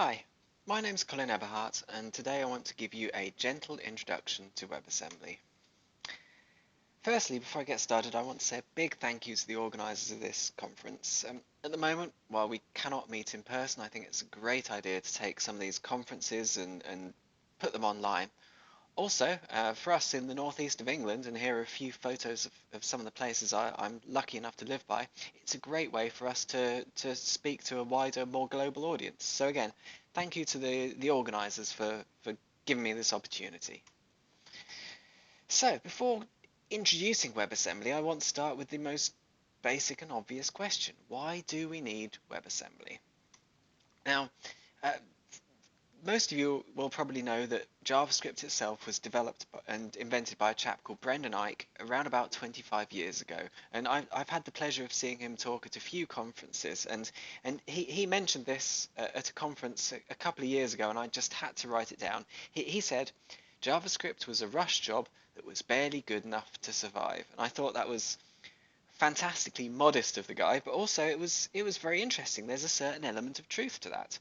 Hi, my name's Colin Eberhardt, and today I want to give you a gentle introduction to WebAssembly. Firstly, before I get started, I want to say a big thank you to the organisers of this conference. At the moment, while we cannot meet in person, I think it's a great idea to take some of these conferences and put them online. Also, for us in the northeast of England, and here are a few photos of some of the places I'm lucky enough to live by, it's a great way for us to speak to a wider, more global audience. So again, thank you to the organisers for giving me this opportunity. So, before introducing WebAssembly, I want to start with the most basic and obvious question. Why do we need WebAssembly? Now, uh, most of you will probably know that JavaScript itself was developed and invented by a chap called Brendan Eich around about 25 years ago. And I've had the pleasure of seeing him talk at a few conferences. And he mentioned this at a conference a couple of years ago, and I just had to write it down. He said, JavaScript was a rush job that was barely good enough to survive. And I thought that was fantastically modest of the guy, but also it was very interesting. There's a certain element of truth to that.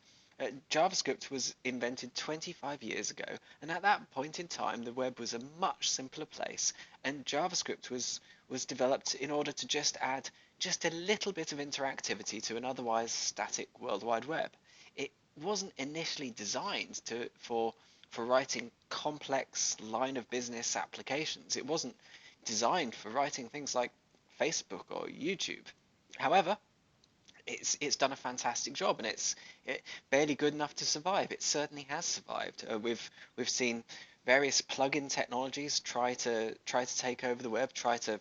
JavaScript was invented 25 years ago, and at that point in time, the web was a much simpler place, and JavaScript was developed in order to just add just a little bit of interactivity to an otherwise static World Wide Web. It wasn't initially designed for writing complex line of business applications. It wasn't designed for writing things like Facebook or YouTube. However, it's done a fantastic job, and it's barely good enough to survive. It certainly has survived. We've seen various plugin technologies try to take over the web, try to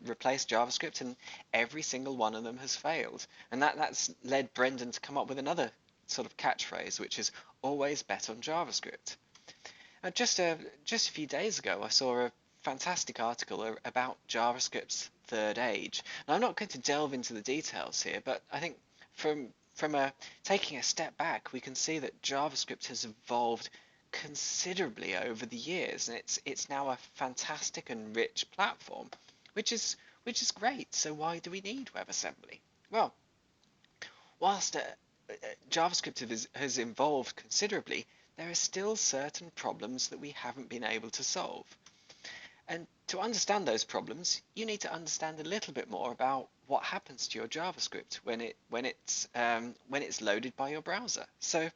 replace JavaScript, and every single one of them has failed. And that's led Brendan to come up with another sort of catchphrase, which is always bet on JavaScript. Just a few days ago, I saw a fantastic article about JavaScript's third age. Now, I'm not going to delve into the details here, but I think from taking a step back, we can see that JavaScript has evolved considerably over the years, and it's now a fantastic and rich platform, which is great. So why do we need WebAssembly? Well, whilst JavaScript has evolved considerably, there are still certain problems that we haven't been able to solve. And to understand those problems, you need to understand a little bit more about what happens to your JavaScript when it's loaded by your browser. So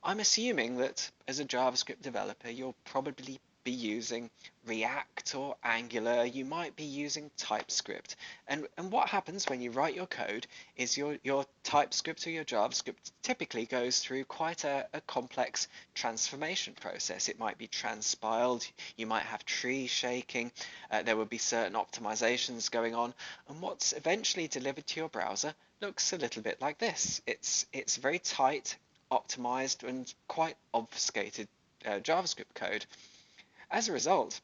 I'm assuming that as a JavaScript developer, you'll probably be using React or Angular. You might be using TypeScript. And what happens when you write your code is your TypeScript or your JavaScript typically goes through quite a complex transformation process. It might be transpiled, you might have tree shaking, there would be certain optimizations going on, and what's eventually delivered to your browser looks a little bit like this. It's very tight, optimized, and quite obfuscated JavaScript code. As a result,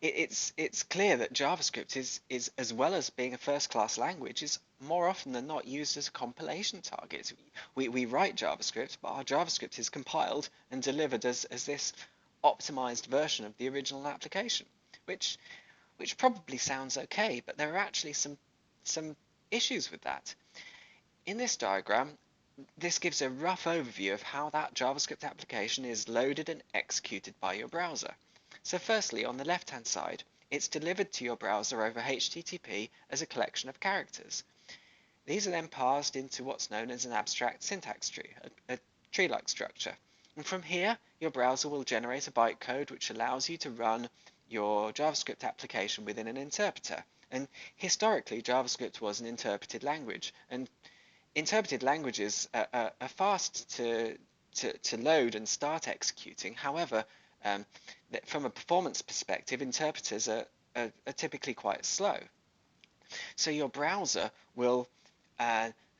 it's clear that JavaScript is as well as being a first-class language, is more often than not used as a compilation target. We write JavaScript, but our JavaScript is compiled and delivered as this optimized version of the original application, which probably sounds okay, but there are actually some issues with that. In this diagram, this gives a rough overview of how that JavaScript application is loaded and executed by your browser. So firstly, on the left-hand side, it's delivered to your browser over HTTP as a collection of characters. These are then parsed into what's known as an abstract syntax tree, a tree-like structure. And from here, your browser will generate a bytecode which allows you to run your JavaScript application within an interpreter. And historically, JavaScript was an interpreted language, and interpreted languages are fast to load and start executing. However, from a performance perspective, interpreters are typically quite slow. So your browser will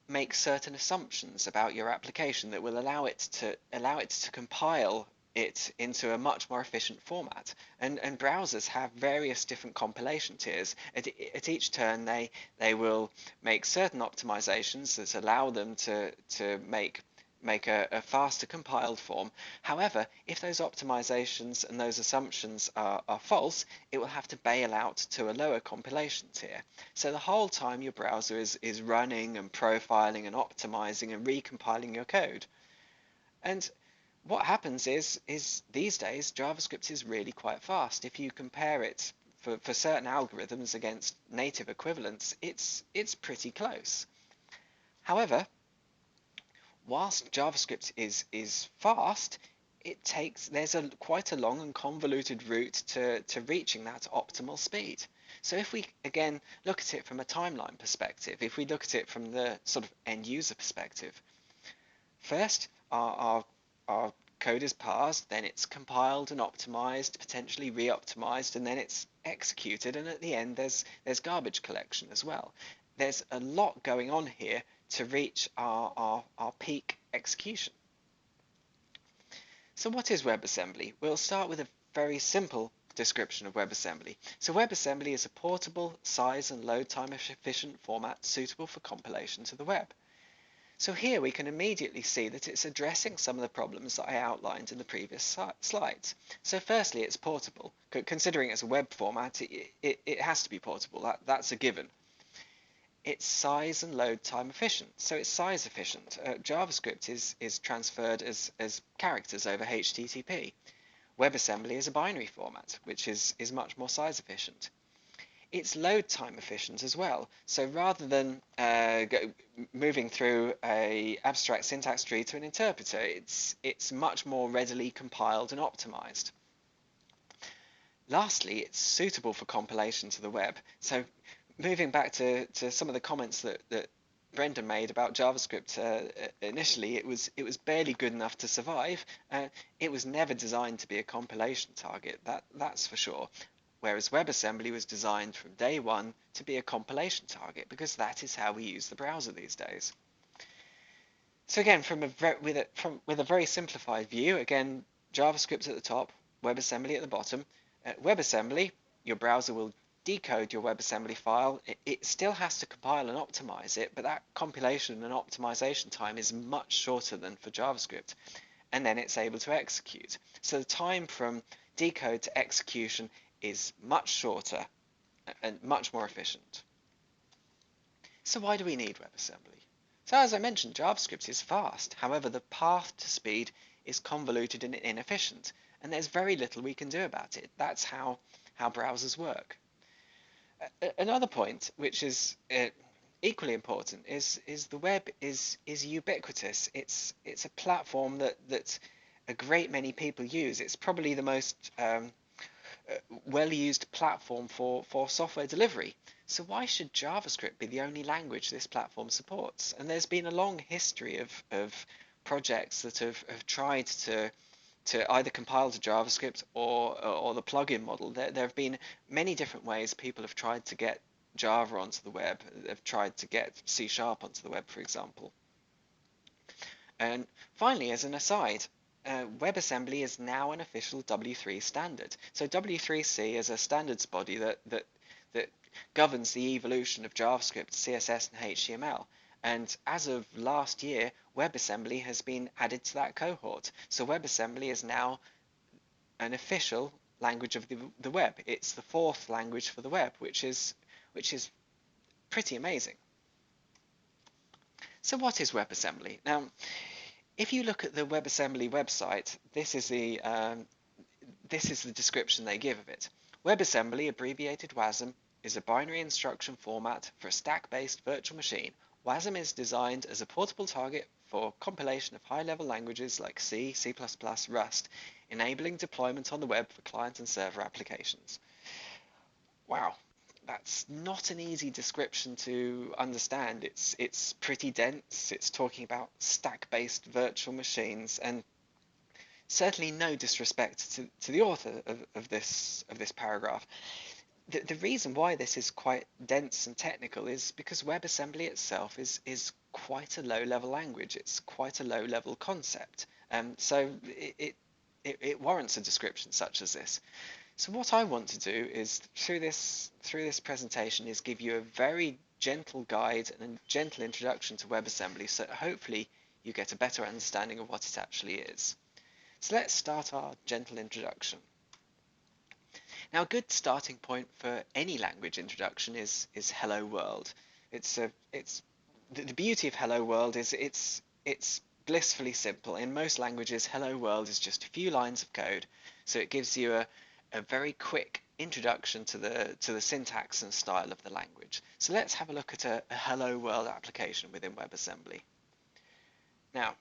make certain assumptions about your application that will allow it to compile it into a much more efficient format. And browsers have various different compilation tiers. At each turn, they will make certain optimizations that allow them to make make a faster compiled form. However, if those optimizations and those assumptions are false, it will have to bail out to a lower compilation tier. So the whole time your browser is running and profiling and optimizing and recompiling your code. And what happens is these days JavaScript is really quite fast. If you compare it for certain algorithms against native equivalents, it's pretty close. However, whilst JavaScript is fast, there's quite a long and convoluted route to reaching that optimal speed. So if we again look at it from a timeline perspective, if we look at it from the sort of end user perspective, first our code is parsed, then it's compiled and optimized, potentially re-optimized, and then it's executed, and at the end there's garbage collection as well. There's a lot going on here to reach our peak execution. So what is WebAssembly? We'll start with a very simple description of WebAssembly. So WebAssembly is a portable, size and load time efficient format suitable for compilation to the web. So here we can immediately see that it's addressing some of the problems that I outlined in the previous slides. So firstly, it's portable. Considering it's a web format, it has to be portable. That's a given. It's size and load time efficient, so it's size efficient. JavaScript is transferred as characters over HTTP. WebAssembly is a binary format, which is much more size efficient. It's load time efficient as well, so rather than moving through a abstract syntax tree to an interpreter, it's much more readily compiled and optimized. Lastly, it's suitable for compilation to the web. So moving back to some of the comments that Brendan made about JavaScript initially, it was barely good enough to survive. It was never designed to be a compilation target, that's for sure. Whereas WebAssembly was designed from day one to be a compilation target, because that is how we use the browser these days. So again, with a very simplified view, again, JavaScript at the top, WebAssembly at the bottom. WebAssembly, your browser will decode your WebAssembly file. It still has to compile and optimize it, but that compilation and optimization time is much shorter than for JavaScript. And then it's able to execute. So the time from decode to execution is much shorter and much more efficient. So why do we need WebAssembly? So as I mentioned, JavaScript is fast. However, the path to speed is convoluted and inefficient, and there's very little we can do about it. That's how browsers work. Another point, which is equally important, is the web is ubiquitous. It's a platform that a great many people use. It's probably the most well-used platform for software delivery. So why should JavaScript be the only language this platform supports? And there's been a long history of projects that have tried to either compile to JavaScript or the plugin model. There have been many different ways people have tried to get Java onto the web. They've tried to get C# onto the web, for example. And finally, as an aside, WebAssembly is now an official W3 standard. So W3C is a standards body that governs the evolution of JavaScript, CSS, and HTML. And as of last year, WebAssembly has been added to that cohort. So WebAssembly is now an official language of the web. It's the fourth language for the web, which is pretty amazing. So what is WebAssembly? Now, if you look at the WebAssembly website, this is the description they give of it. WebAssembly, abbreviated WASM, is a binary instruction format for a stack-based virtual machine. WASM is designed as a portable target for compilation of high-level languages like C, C++, Rust, enabling deployment on the web for client and server applications. Wow, that's not an easy description to understand. It's pretty dense. It's talking about stack-based virtual machines, and certainly no disrespect to the author of this paragraph. The reason why this is quite dense and technical is because WebAssembly itself is quite a low-level language. It's quite a low-level concept, so it warrants a description such as this. So what I want to do is through this presentation is give you a very gentle guide and a gentle introduction to WebAssembly, so hopefully you get a better understanding of what it actually is. So let's start our gentle introduction. Now, a good starting point for any language introduction is Hello World. The beauty of Hello World is it's blissfully simple. In most languages, Hello World is just a few lines of code, so it gives you a very quick introduction to the syntax and style of the language. So let's have a look at a Hello World application within WebAssembly. Now,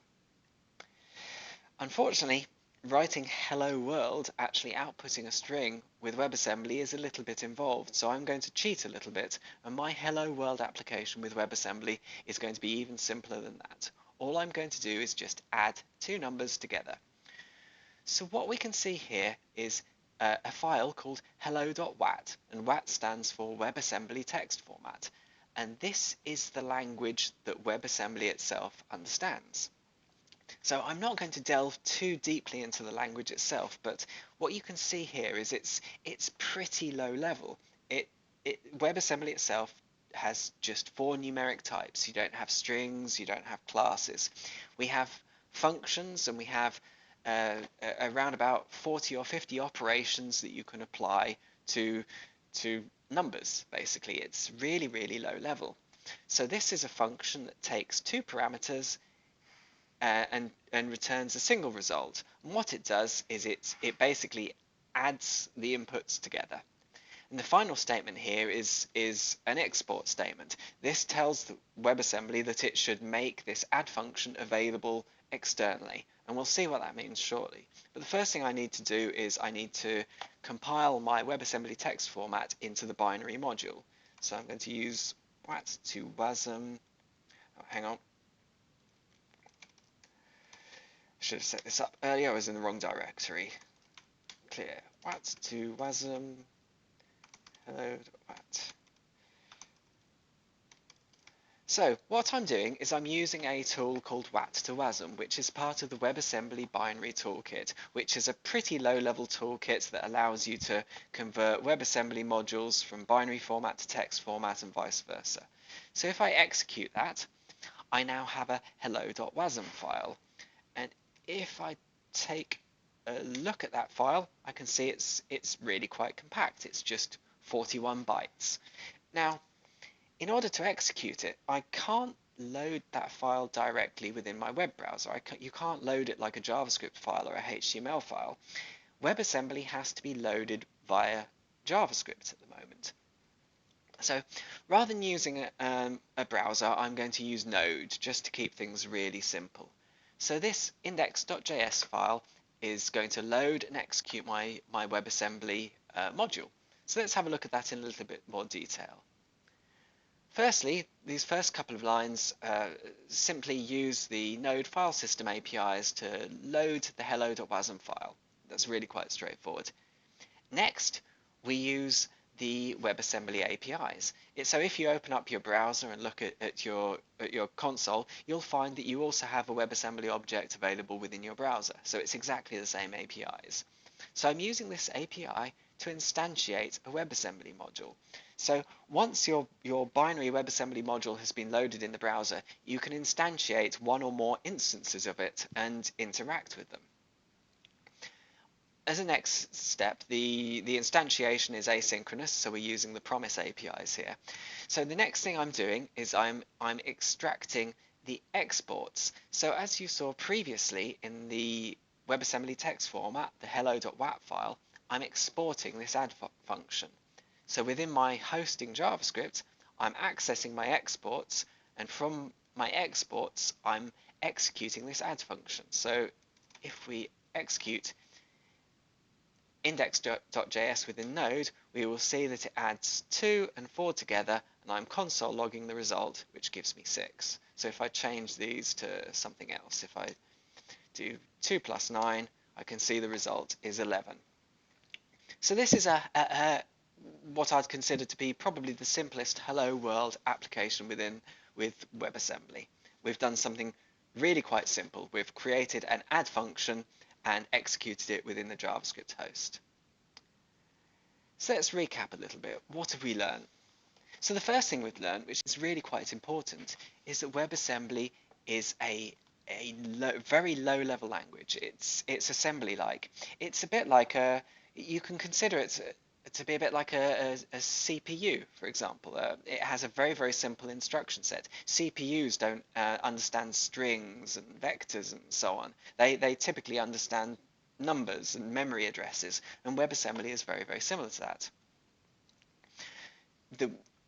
unfortunately, writing hello world, actually outputting a string with WebAssembly is a little bit involved, so I'm going to cheat a little bit, and my hello world application with WebAssembly is going to be even simpler than that. All I'm going to do is just add two numbers together. So what we can see here is a file called hello.wat, and WAT stands for WebAssembly text format, and this is the language that WebAssembly itself understands. So I'm not going to delve too deeply into the language itself, but what you can see here is it's pretty low level. WebAssembly itself has just 4 numeric types. You don't have strings, you don't have classes. We have functions, and we have around about 40 or 50 operations that you can apply to numbers. Basically, it's really, really low level. So this is a function that takes 2 parameters and returns a single result. And what it does is it basically adds the inputs together. And the final statement here is an export statement. This tells the WebAssembly that it should make this add function available externally. And we'll see what that means shortly. But the first thing I need to do is I need to compile my WebAssembly text format into the binary module. So I'm going to use WAT to WASM. Oh, hang on. Should have set this up earlier. I was in the wrong directory. Clear WAT to WASM. Hello WAT. So what I'm doing is I'm using a tool called WAT to WASM, which is part of the WebAssembly binary toolkit, which is a pretty low-level toolkit that allows you to convert WebAssembly modules from binary format to text format and vice versa. So if I execute that, I now have a hello.wasm file. And if I take a look at that file, I can see it's really quite compact. It's just 41 bytes. Now, in order to execute it, I can't load that file directly within my web browser. You can't load it like a JavaScript file or a HTML file. WebAssembly has to be loaded via JavaScript at the moment. So rather than using a browser, I'm going to use Node just to keep things really simple. So this index.js file is going to load and execute my WebAssembly module. So let's have a look at that in a little bit more detail. Firstly, these first couple of lines simply use the Node file system APIs to load the hello.wasm file. That's really quite straightforward. Next, we use the WebAssembly APIs. So if you open up your browser and look at your console, you'll find that you also have a WebAssembly object available within your browser. So it's exactly the same APIs. So I'm using this API to instantiate a WebAssembly module. So once your binary WebAssembly module has been loaded in the browser, you can instantiate one or more instances of it and interact with them. As a next step, the instantiation is asynchronous, so we're using the promise APIs here. So the next thing I'm doing is I'm extracting the exports. So as you saw previously in the WebAssembly text format, the hello.wat file, I'm exporting this add function. So within my hosting JavaScript, I'm accessing my exports, and from my exports, I'm executing this add function. So if we execute index.js within Node, we will see that it adds 2 and 4 together, and I'm console logging the result, which gives me 6. So if I change these to something else, if I do 2 plus 9, I can see the result is 11. So this is what I'd consider to be probably the simplest hello world application with WebAssembly. We've done something really quite simple. We've created an add function and executed it within the JavaScript host. So let's recap a little bit. What have we learned? So the first thing we've learned, which is really quite important, is that WebAssembly is a very low level language. It's assembly like. It's a bit like you can consider it to be a bit like a CPU, for example. It has a very simple instruction set. CPUs don't understand strings and vectors and so on. They typically understand numbers and memory addresses, and WebAssembly is very similar to that.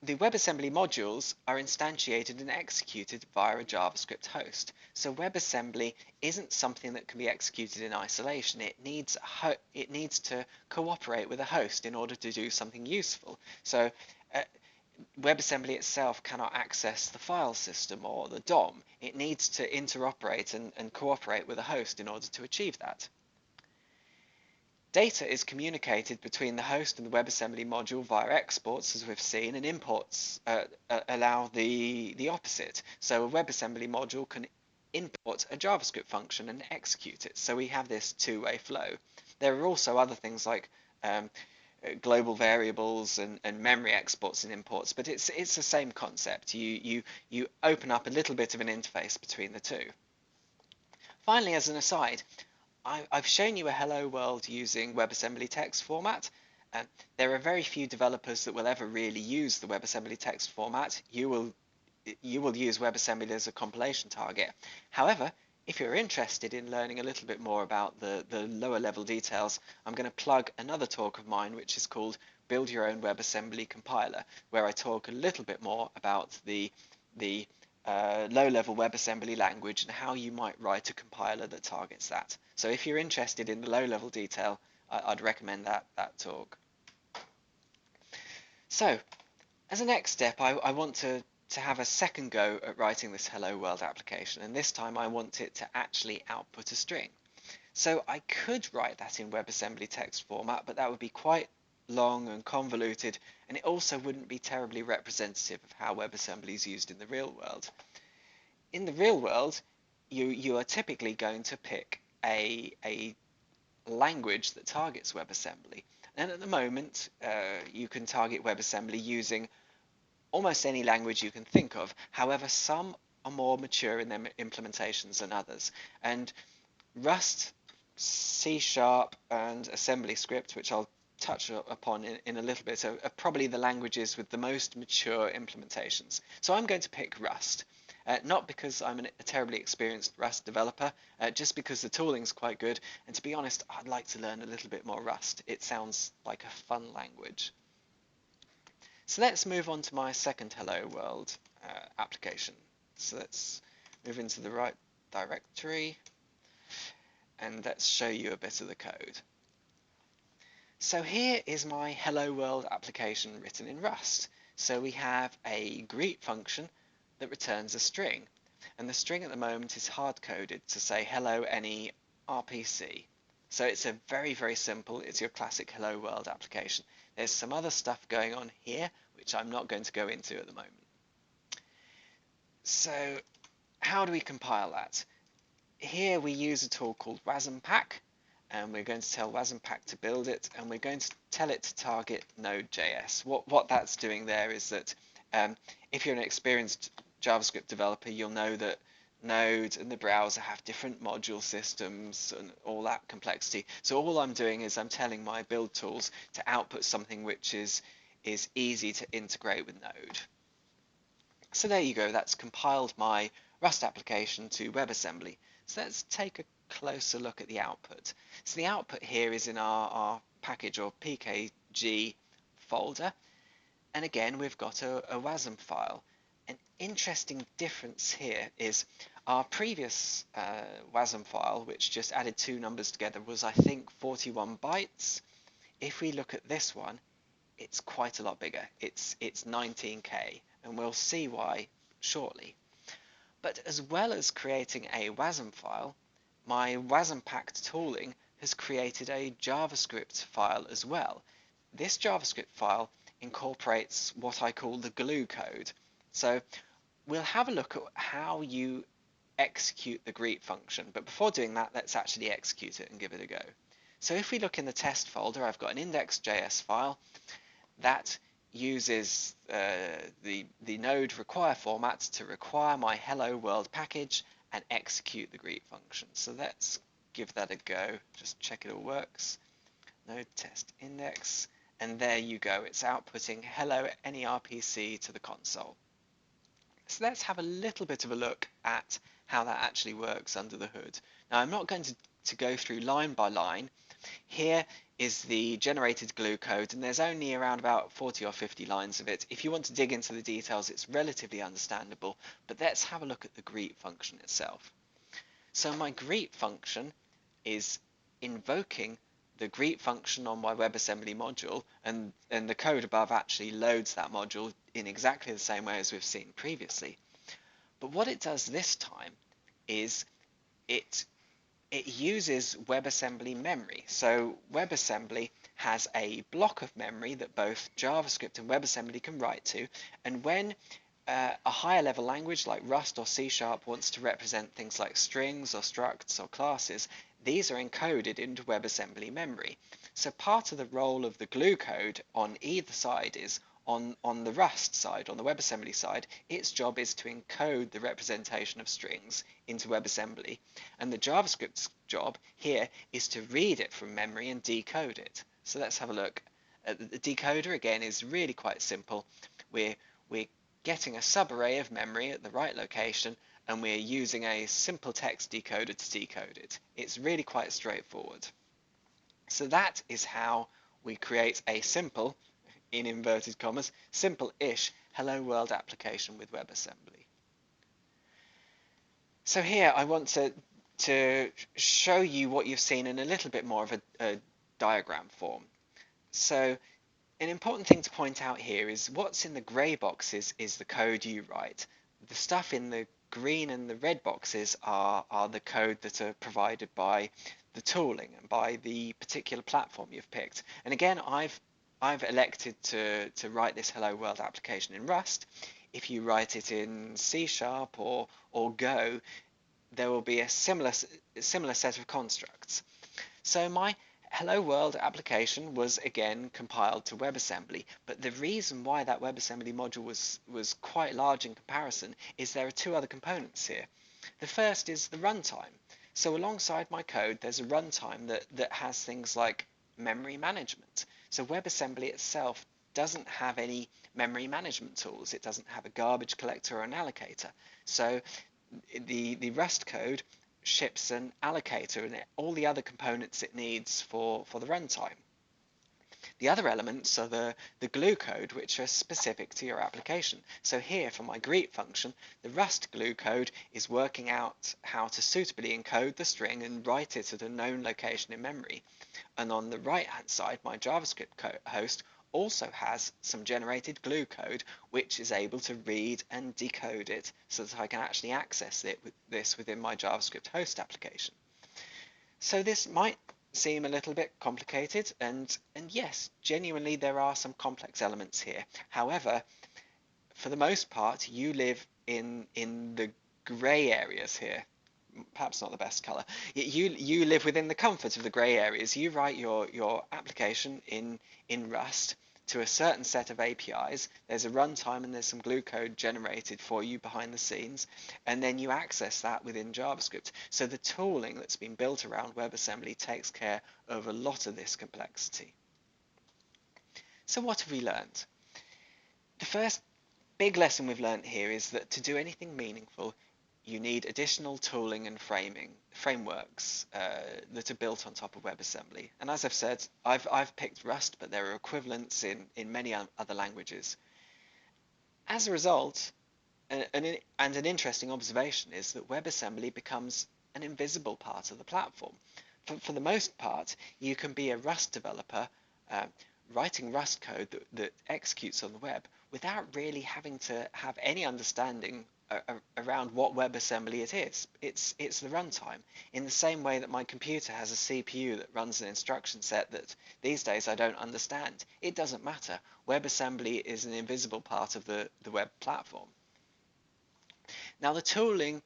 The WebAssembly modules are instantiated and executed via a JavaScript host. So WebAssembly isn't something that can be executed in isolation. It needs to cooperate with a host in order to do something useful. So WebAssembly itself cannot access the file system or the DOM. It needs to interoperate and cooperate with a host in order to achieve that. Data is communicated between the host and the WebAssembly module via exports, as we've seen, and imports allow the opposite. So a WebAssembly module can import a JavaScript function and execute it. So we have this two-way flow. There are also other things like global variables and memory exports and imports, but it's the same concept. You open up a little bit of an interface between the two. Finally, as an aside, I've shown you a hello world using WebAssembly text format. There are very few developers that will ever really use the WebAssembly text format. You will use WebAssembly as a compilation target. However, if you're interested in learning a little bit more about the lower level details, I'm going to plug another talk of mine, which is called Build Your Own WebAssembly Compiler, where I talk a little bit more about the low-level WebAssembly language and how you might write a compiler that targets that. So if you're interested in the low-level detail, I'd recommend that talk. So as a next step, I want to have a second go at writing this Hello World application, and this time I want it to actually output a string. So I could write that in WebAssembly text format, but that would be quite long and convoluted, and it also wouldn't be terribly representative of how WebAssembly is used in the real world. In the real world, you are typically going to pick a language that targets WebAssembly, and at the moment you can target WebAssembly using almost any language you can think of. However, some are more mature in their implementations than others, and Rust, C# and AssemblyScript, which I'll touch upon in a little bit, are probably the languages with the most mature implementations. So I'm going to pick Rust, not because I'm a terribly experienced Rust developer, just because the tooling's quite good, and to be honest, I'd like to learn a little bit more Rust. It sounds like a fun language. So let's move on to my second Hello World application. So let's move into the right directory, and let's show you a bit of the code. So here is my Hello World application written in Rust. So we have a greet function that returns a string, and the string at the moment is hard-coded to say hello NE-RPC. So it's a very simple, it's your classic Hello World application. There's some other stuff going on here, which I'm not going to go into at the moment. So how do we compile that? Here we use a tool called wasampack, and we're going to tell wasampack to build it, and we're going to tell it to target Node.js. What that's doing there is that if you're an experienced JavaScript developer, you'll know that Node and the browser have different module systems and all that complexity. So all I'm doing is I'm telling my build tools to output something which is easy to integrate with Node. So there you go, that's compiled my Rust application to WebAssembly. So let's take a closer look at the output. So the output here is in our package or pkg folder, and again we've got a wasm file. An interesting difference here is our previous wasm file, which just added two numbers together, was I think 41 bytes. If we look at this one, it's quite a lot bigger. It's 19K, and we'll see why shortly. But as well as creating a wasm file, my wasampack tooling has created a JavaScript file as well. This JavaScript file incorporates what I call the glue code. So we'll have a look at how you execute the greet function, but before doing that, let's actually execute it and give it a go. So if we look in the test folder, I've got an index.js file that uses the node require format to require my hello world package and execute the greet function. So let's give that a go, just check it all works. Node test index, and there you go, it's outputting hello NE-RPC to the console. So let's have a little bit of a look at how that actually works under the hood. Now I'm not going to go through line by line. Here is the generated glue code, and there's only around about 40 or 50 lines of it. If you want to dig into the details, it's relatively understandable, but let's have a look at the greet function itself. So my greet function is invoking the greet function on my WebAssembly module, and the code above actually loads that module in exactly the same way as we've seen previously. But what it does this time is it uses WebAssembly memory. So WebAssembly has a block of memory that both JavaScript and WebAssembly can write to, and when a higher level language like Rust or C# wants to represent things like strings or structs or classes, these are encoded into WebAssembly memory. So part of the role of the glue code on either side is on the Rust side, on the WebAssembly side, its job is to encode the representation of strings into WebAssembly, and the JavaScript's job here is to read it from memory and decode it. So let's have a look. The decoder again is really quite simple. We're getting a subarray of memory at the right location, and we're using a simple text decoder to decode it. It's really quite straightforward. So that is how we create a simple, in inverted commas, simple-ish hello world application with WebAssembly. So here I want to show you what you've seen in a little bit more of a diagram form. So an important thing to point out here is what's in the grey boxes is the code you write. The stuff in the green and the red boxes are the code that are provided by the tooling and by the particular platform you've picked. And again, I've elected to write this hello world application in Rust. If you write it in C# or Go, there will be a similar set of constructs. So my hello world application was again compiled to WebAssembly, but the reason why that WebAssembly module was quite large in comparison is there are two other components here. The first is the runtime. So alongside my code, there's a runtime that has things like memory management. So WebAssembly itself doesn't have any memory management tools. It doesn't have a garbage collector or an allocator. So the Rust code ships an allocator and all the other components it needs for the runtime. The other elements are the glue code, which are specific to your application. So here for my greet function, the Rust glue code is working out how to suitably encode the string and write it at a known location in memory. And on the right hand side, my JavaScript host also has some generated glue code which is able to read and decode it so that I can actually access this within my JavaScript host application. So this might seem a little bit complicated, and yes, genuinely there are some complex elements here. However, for the most part, you live in the grey areas here. Perhaps not the best color. You live within the comfort of the grey areas. You write your application in Rust to a certain set of APIs. There's a runtime and there's some glue code generated for you behind the scenes, and then you access that within JavaScript. So the tooling that's been built around WebAssembly takes care of a lot of this complexity. So what have we learned? The first big lesson we've learned here is that to do anything meaningful, you need additional tooling and frameworks that are built on top of WebAssembly. And as I've said, I've picked Rust, but there are equivalents in many other languages. As a result, an interesting observation is that WebAssembly becomes an invisible part of the platform. For the most part, you can be a Rust developer writing Rust code that executes on the web without really having to have any understanding around what WebAssembly it is. It's the runtime. In the same way that my computer has a CPU that runs an instruction set that these days I don't understand. It doesn't matter. WebAssembly is an invisible part of the web platform. Now the tooling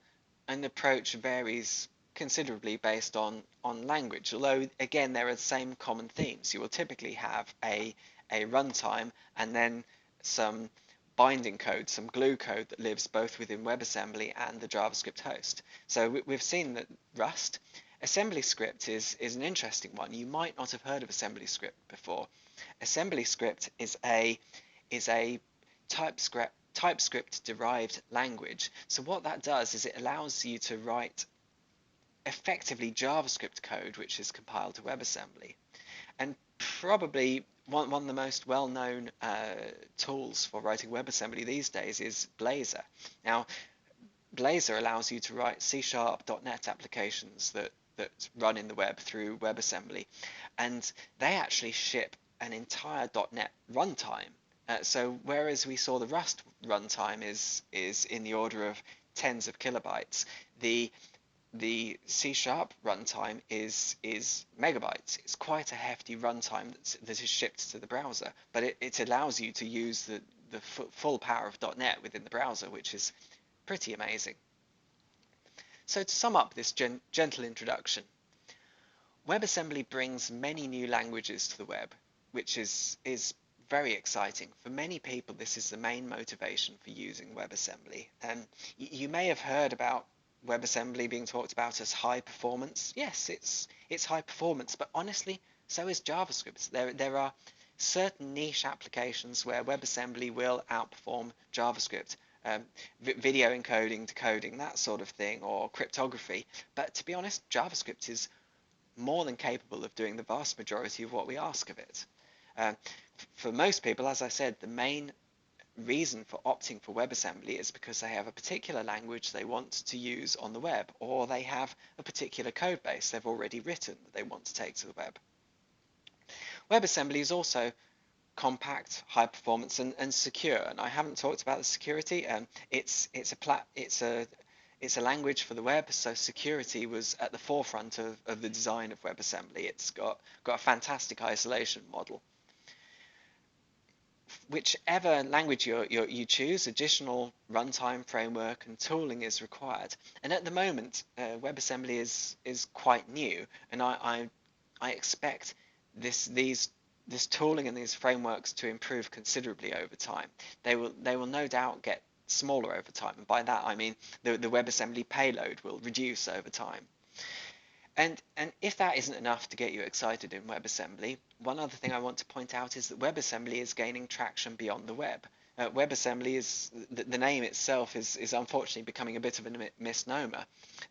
and approach varies considerably based on language, although again there are the same common themes. You will typically have a runtime and then some binding code, some glue code that lives both within WebAssembly and the JavaScript host. So we've seen that Rust, assembly script is an interesting one. You might not have heard of assembly script before. Assembly script is a TypeScript derived language. So what that does is it allows you to write effectively JavaScript code which is compiled to WebAssembly. And probably one of the most well-known tools for writing WebAssembly these days is Blazor. Now, Blazor allows you to write C# .NET applications that run in the web through WebAssembly, and they actually ship an entire .NET runtime. So whereas we saw the Rust runtime is in the order of tens of kilobytes, the C# runtime is megabytes. It's quite a hefty runtime that is shipped to the browser, but it allows you to use the full power of .NET within the browser, which is pretty amazing. So to sum up this gentle introduction, WebAssembly brings many new languages to the web, which is very exciting. For many people, this is the main motivation for using WebAssembly. You may have heard about WebAssembly being talked about as high performance. Yes, it's high performance, but honestly, so is JavaScript. There are certain niche applications where WebAssembly will outperform JavaScript. Video encoding, decoding, that sort of thing, or cryptography. But to be honest, JavaScript is more than capable of doing the vast majority of what we ask of it. For most people, as I said, the main reason for opting for WebAssembly is because they have a particular language they want to use on the web, or they have a particular code base they've already written that they want to take to the web. WebAssembly is also compact, high performance, and secure. And I haven't talked about the security. It's a language for the web, so security was at the forefront of the design of WebAssembly. It's got a fantastic isolation model. Whichever language you choose, additional runtime, framework, and tooling is required. And at the moment, WebAssembly is quite new, and I expect this tooling and these frameworks to improve considerably over time. They will no doubt get smaller over time, and by that I mean the WebAssembly payload will reduce over time. And if that isn't enough to get you excited in WebAssembly, one other thing I want to point out is that WebAssembly is gaining traction beyond the web. WebAssembly is the name itself is unfortunately becoming a bit of a misnomer.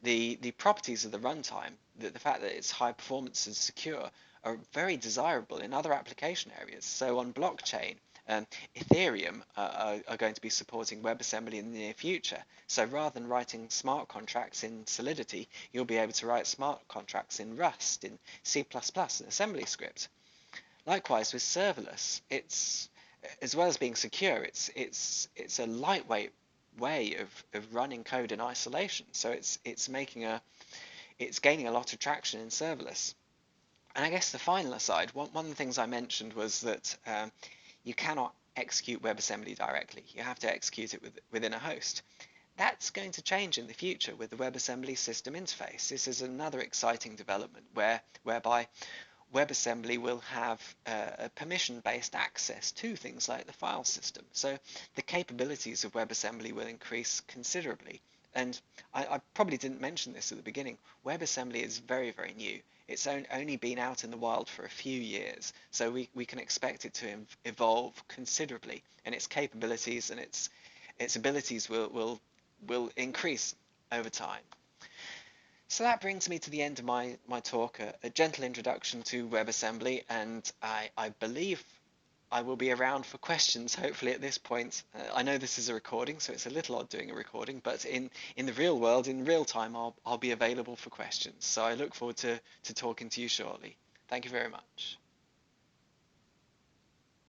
The properties of the runtime, the fact that it's high performance and secure, are very desirable in other application areas. So on blockchain, Ethereum are going to be supporting WebAssembly in the near future. So rather than writing smart contracts in Solidity, you'll be able to write smart contracts in Rust, in C++, and AssemblyScript. Likewise with serverless, it's as well as being secure, it's a lightweight way of running code in isolation. So it's gaining a lot of traction in serverless. And I guess the final aside, one of the things I mentioned was that you cannot execute WebAssembly directly. You have to execute it within a host. That's going to change in the future with the WebAssembly system interface. This is another exciting development whereby WebAssembly will have a permission-based access to things like the file system. So the capabilities of WebAssembly will increase considerably. And I probably didn't mention this at the beginning. WebAssembly is very, very new. It's only been out in the wild for a few years, so we can expect it to evolve considerably, and its capabilities and its abilities will increase over time. So that brings me to the end of my talk, a gentle introduction to WebAssembly, and I believe I will be around for questions, hopefully, at this point. I know this is a recording, so it's a little odd doing a recording, but in the real world, in real time, I'll be available for questions. So I look forward to talking to you shortly. Thank you very much.